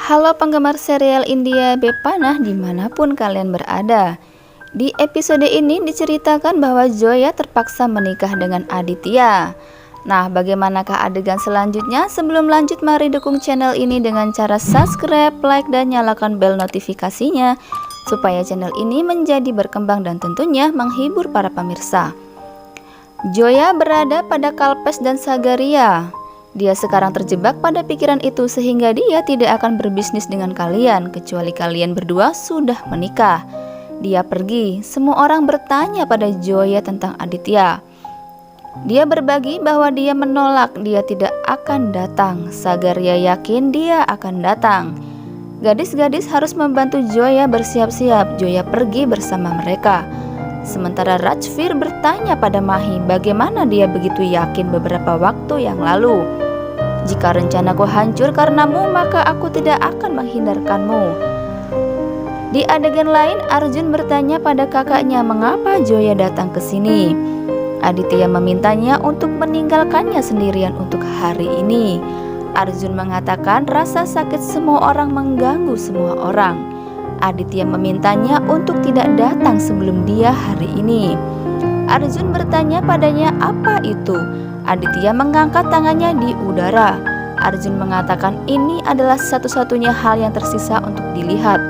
Halo penggemar serial India Bepanah dimanapun kalian berada. Di episode ini diceritakan bahwa Zoya terpaksa menikah dengan Aditya. Nah, bagaimanakah adegan selanjutnya? Sebelum lanjut, mari dukung channel ini dengan cara subscribe, like, dan nyalakan bel notifikasinya supaya channel ini menjadi berkembang dan tentunya menghibur para pemirsa. Zoya berada pada Kalpes dan Sagaria. Dia sekarang terjebak pada pikiran itu sehingga dia tidak akan berbisnis dengan kalian kecuali kalian berdua sudah menikah. Dia pergi, semua orang bertanya pada Zoya tentang Aditya. Dia berbagi bahwa dia menolak, dia tidak akan datang. Sagaria yakin dia akan datang. Gadis-gadis harus membantu Zoya bersiap-siap. Zoya pergi bersama mereka. Sementara Rajvir bertanya pada Mahi bagaimana dia begitu yakin beberapa waktu yang lalu. Jika rencanaku hancur karenamu, maka aku tidak akan menghindarkanmu. Di adegan lain, Arjun bertanya pada kakaknya mengapa Zoya datang ke sini. Aditya memintanya untuk meninggalkannya sendirian untuk hari ini. Arjun mengatakan rasa sakit semua orang mengganggu semua orang. Aditya memintanya untuk tidak datang sebelum dia hari ini. Arjun bertanya padanya apa itu. Aditya mengangkat tangannya di udara. Arjun mengatakan ini adalah satu-satunya hal yang tersisa untuk dilihat.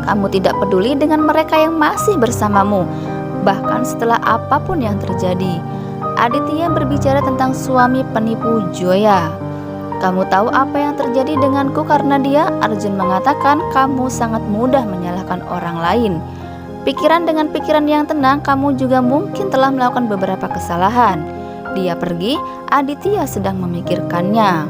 Kamu tidak peduli dengan mereka yang masih bersamamu, bahkan setelah apapun yang terjadi. Aditya berbicara tentang suami penipu Zoya. Kamu tahu apa yang terjadi denganku karena dia? Arjun mengatakan kamu sangat mudah menyalahkan orang lain. Pikiran dengan pikiran yang tenang, kamu juga mungkin telah melakukan beberapa kesalahan. Dia pergi, Aditya sedang memikirkannya.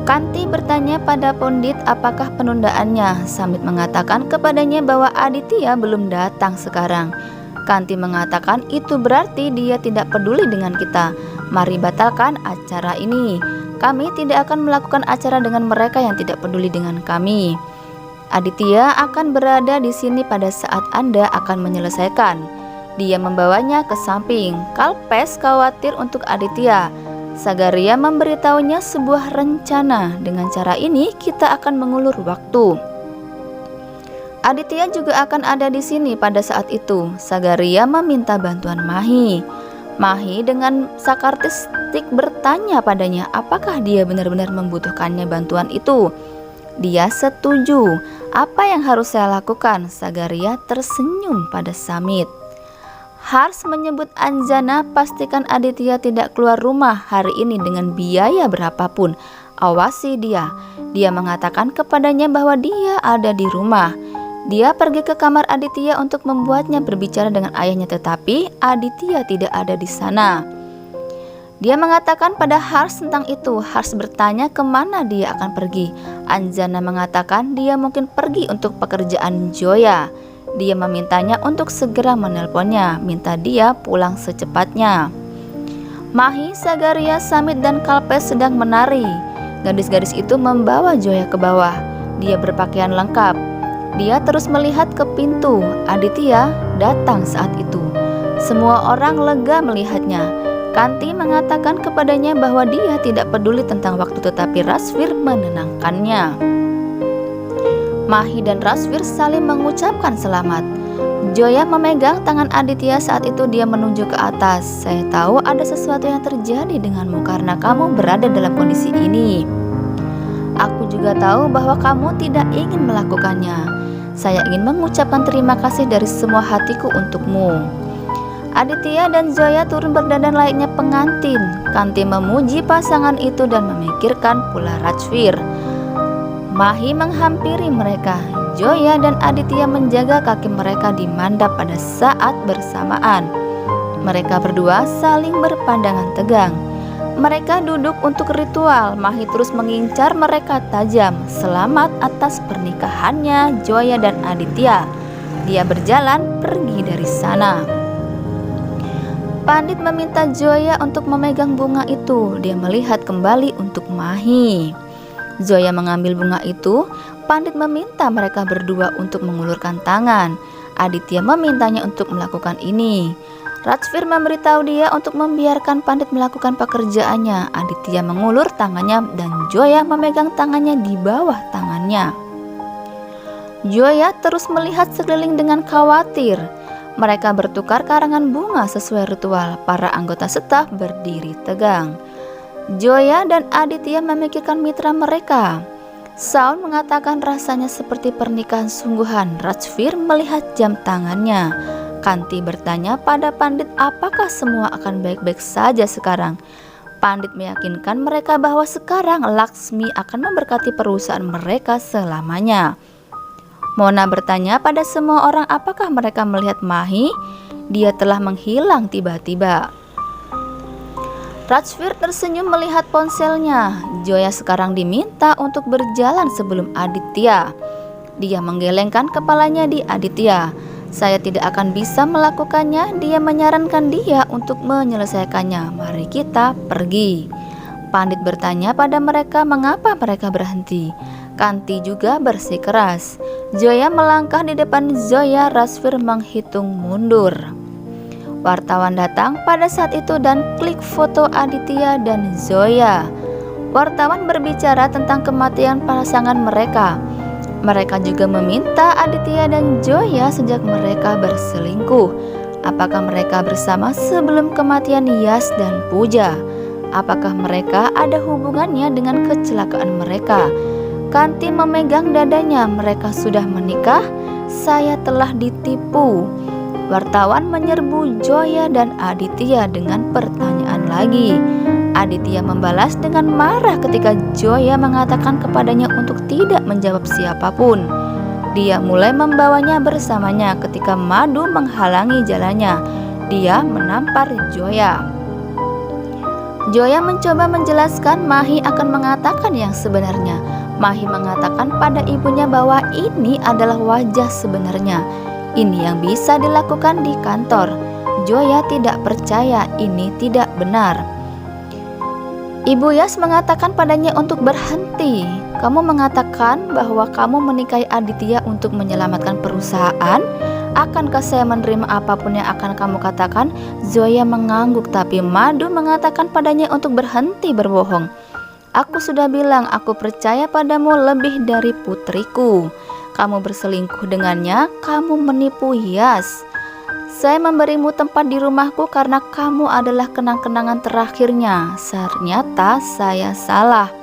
Kanti bertanya pada Pondit apakah penundaannya. Samit mengatakan kepadanya bahwa Aditya belum datang sekarang. Kanti mengatakan itu berarti dia tidak peduli dengan kita. Mari batalkan acara ini. Kami tidak akan melakukan acara dengan mereka yang tidak peduli dengan kami. Aditya akan berada di sini pada saat Anda akan menyelesaikan. Dia membawanya ke samping. Kalpes khawatir untuk Aditya. Sagaria memberitahunya sebuah rencana. Dengan cara ini kita akan mengulur waktu. Aditya juga akan ada di sini pada saat itu. Sagaria meminta bantuan Mahi. Mahi dengan sarkastik bertanya padanya apakah dia benar-benar membutuhkannya bantuan itu. Dia setuju. Apa yang harus saya lakukan? Sagaria tersenyum pada Samit. Hars menyebut Anjana, pastikan Aditya tidak keluar rumah hari ini dengan biaya berapapun. Awasi dia. Dia mengatakan kepadanya bahwa dia ada di rumah. Dia pergi ke kamar Aditya untuk membuatnya berbicara dengan ayahnya, tetapi Aditya tidak ada di sana. Dia mengatakan pada Hars tentang itu. Hars bertanya kemana dia akan pergi. Anjana mengatakan dia mungkin pergi untuk pekerjaan Zoya. Dia memintanya untuk segera menelponnya, minta dia pulang secepatnya. Mahi, Sagaria, Samit, dan Kalpes sedang menari. Gadis-gadis itu membawa Zoya ke bawah. Dia berpakaian lengkap. Dia terus melihat ke pintu. Aditya datang saat itu. Semua orang lega melihatnya. Kanti mengatakan kepadanya bahwa dia tidak peduli tentang waktu, tetapi Rajvir menenangkannya. Mahi dan Rajvir saling mengucapkan selamat. Zoya memegang tangan Aditya saat itu dia menunjuk ke atas. Saya tahu ada sesuatu yang terjadi denganmu karena kamu berada dalam kondisi ini. Aku juga tahu bahwa kamu tidak ingin melakukannya. Saya ingin mengucapkan terima kasih dari semua hatiku untukmu. Aditya dan Zoya turun berdandan layaknya pengantin. Kanti memuji pasangan itu dan memikirkan pula Rajvir. Mahi menghampiri mereka. Zoya dan Aditya menjaga kaki mereka di mandap pada saat bersamaan. Mereka berdua saling berpandangan tegang. Mereka duduk untuk ritual. Mahi terus mengincar mereka tajam. Selamat atas pernikahannya Zoya dan Aditya. Dia berjalan pergi dari sana. Pandit meminta Zoya untuk memegang bunga itu. Dia melihat kembali untuk Mahi. Zoya mengambil bunga itu. Pandit meminta mereka berdua untuk mengulurkan tangan. Aditya memintanya untuk melakukan ini. Rajvir memberitahu dia untuk membiarkan Pandit melakukan pekerjaannya. Aditya mengulur tangannya dan Joya memegang tangannya di bawah tangannya. Joya terus melihat sekeliling dengan khawatir. Mereka bertukar karangan bunga sesuai ritual. Para anggota staf berdiri tegang. Joya dan Aditya memikirkan mitra mereka. Saun mengatakan rasanya seperti pernikahan sungguhan. Rajvir melihat jam tangannya. Kanti bertanya pada Pandit apakah semua akan baik-baik saja sekarang. Pandit meyakinkan mereka bahwa sekarang Laksmi akan memberkati perusahaan mereka selamanya. Mona bertanya pada semua orang apakah mereka melihat Mahi. Dia telah menghilang tiba-tiba. Rajvir tersenyum melihat ponselnya. Joya sekarang diminta untuk berjalan sebelum Aditya. Dia menggelengkan kepalanya di Aditya. Saya tidak akan bisa melakukannya. Dia menyarankan dia untuk menyelesaikannya. Mari kita pergi. Pandit bertanya pada mereka mengapa mereka berhenti. Kanti juga bersikeras. Joya melangkah di depan Zoya. Rajvir menghitung mundur. Wartawan datang pada saat itu dan klik foto Aditya dan Zoya. Wartawan berbicara tentang kematian pasangan mereka. Mereka juga meminta Aditya dan Joya sejak mereka berselingkuh. Apakah mereka bersama sebelum kematian Yas dan Puja? Apakah mereka ada hubungannya dengan kecelakaan mereka? Kanti memegang dadanya. Mereka sudah menikah. Saya telah ditipu. Wartawan menyerbu Joya dan Aditya dengan pertanyaan lagi. Aditya membalas dengan marah ketika Joya mengatakan kepadanya untuk tidak menjawab siapapun. Dia mulai membawanya bersamanya ketika Madu menghalangi jalannya. Dia menampar Joya. Joya mencoba menjelaskan Mahi akan mengatakan yang sebenarnya. Mahi mengatakan pada ibunya bahwa ini adalah wajah sebenarnya. Ini yang bisa dilakukan di kantor. Joya tidak percaya, ini tidak benar. Ibu Yas mengatakan padanya untuk berhenti. Kamu mengatakan bahwa kamu menikahi Aditya untuk menyelamatkan perusahaan? Akankah saya menerima apapun yang akan kamu katakan? Zoya mengangguk tapi Madu mengatakan padanya untuk berhenti berbohong. Aku sudah bilang aku percaya padamu lebih dari putriku. Kamu berselingkuh dengannya, kamu menipu Yas. Saya memberimu tempat di rumahku karena kamu adalah kenang-kenangan terakhirnya. Ternyata saya salah.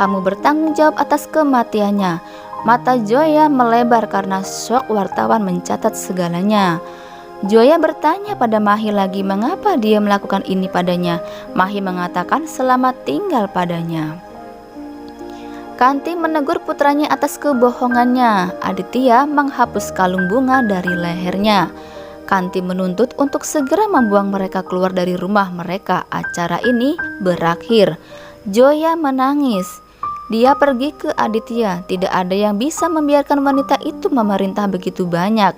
Kamu bertanggung jawab atas kematiannya. Mata Joya melebar karena syok. Wartawan mencatat segalanya. Joya bertanya pada Mahi lagi mengapa dia melakukan ini padanya. Mahi mengatakan selamat tinggal padanya. Kanti menegur putranya atas kebohongannya. Aditya menghapus kalung bunga dari lehernya. Kanti menuntut untuk segera membuang mereka keluar dari rumah mereka. Acara ini berakhir. Joya menangis. Dia pergi ke Aditya. Tidak ada yang bisa membiarkan wanita itu memerintah begitu banyak.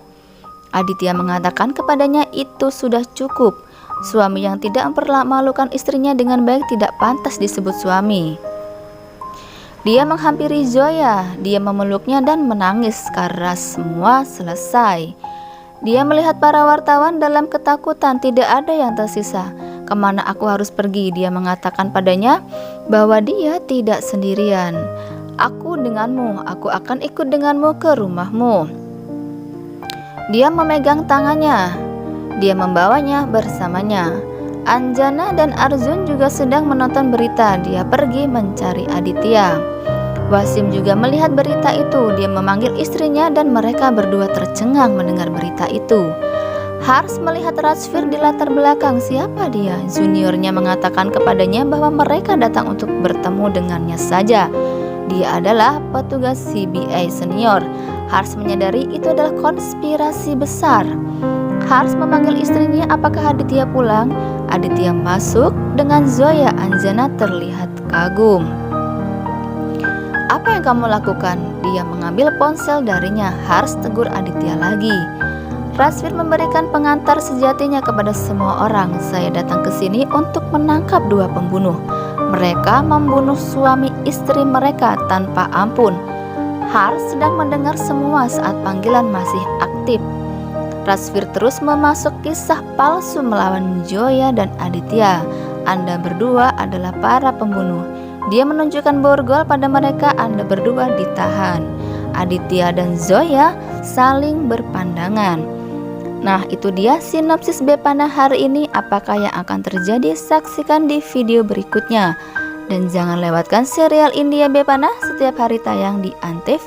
Aditya mengatakan kepadanya itu sudah cukup. Suami yang tidak mempermalukan istrinya dengan baik tidak pantas disebut suami. Dia menghampiri Zoya. Dia memeluknya dan menangis karena semua selesai. Dia melihat para wartawan dalam ketakutan. Tidak ada yang tersisa. Kemana aku harus pergi? Dia mengatakan padanya bahwa dia tidak sendirian. Aku denganmu. Aku akan ikut denganmu ke rumahmu. Dia memegang tangannya. Dia membawanya bersamanya. Anjana dan Arjun juga sedang menonton berita. Dia pergi mencari Aditya. Wasim juga melihat berita itu. Dia memanggil istrinya dan mereka berdua tercengang mendengar berita itu. Hars melihat Rajvir di latar belakang. Siapa dia? Juniornya mengatakan kepadanya bahwa mereka datang untuk bertemu dengannya saja. Dia adalah petugas CBA senior. Hars menyadari itu adalah konspirasi besar. Hars memanggil istrinya, apakah Aditya pulang? Aditya masuk dengan Zoya. Anjana terlihat kagum. Apa yang kamu lakukan? Dia mengambil ponsel darinya. Hars tegur Aditya lagi. Rajvir memberikan pengantar sejatinya kepada semua orang. Saya datang ke sini untuk menangkap dua pembunuh. Mereka membunuh suami istri mereka tanpa ampun. Hars sedang mendengar semua saat panggilan masih aktif. Razvir terus memasuk kisah palsu melawan Zoya dan Aditya. Anda berdua adalah para pembunuh. Dia menunjukkan borgol pada mereka. Anda berdua ditahan. Aditya dan Zoya saling berpandangan. Nah, itu dia sinopsis Bepana hari ini. Apakah yang akan terjadi? Saksikan di video berikutnya. Dan jangan lewatkan serial India Bepana setiap hari tayang di Antv.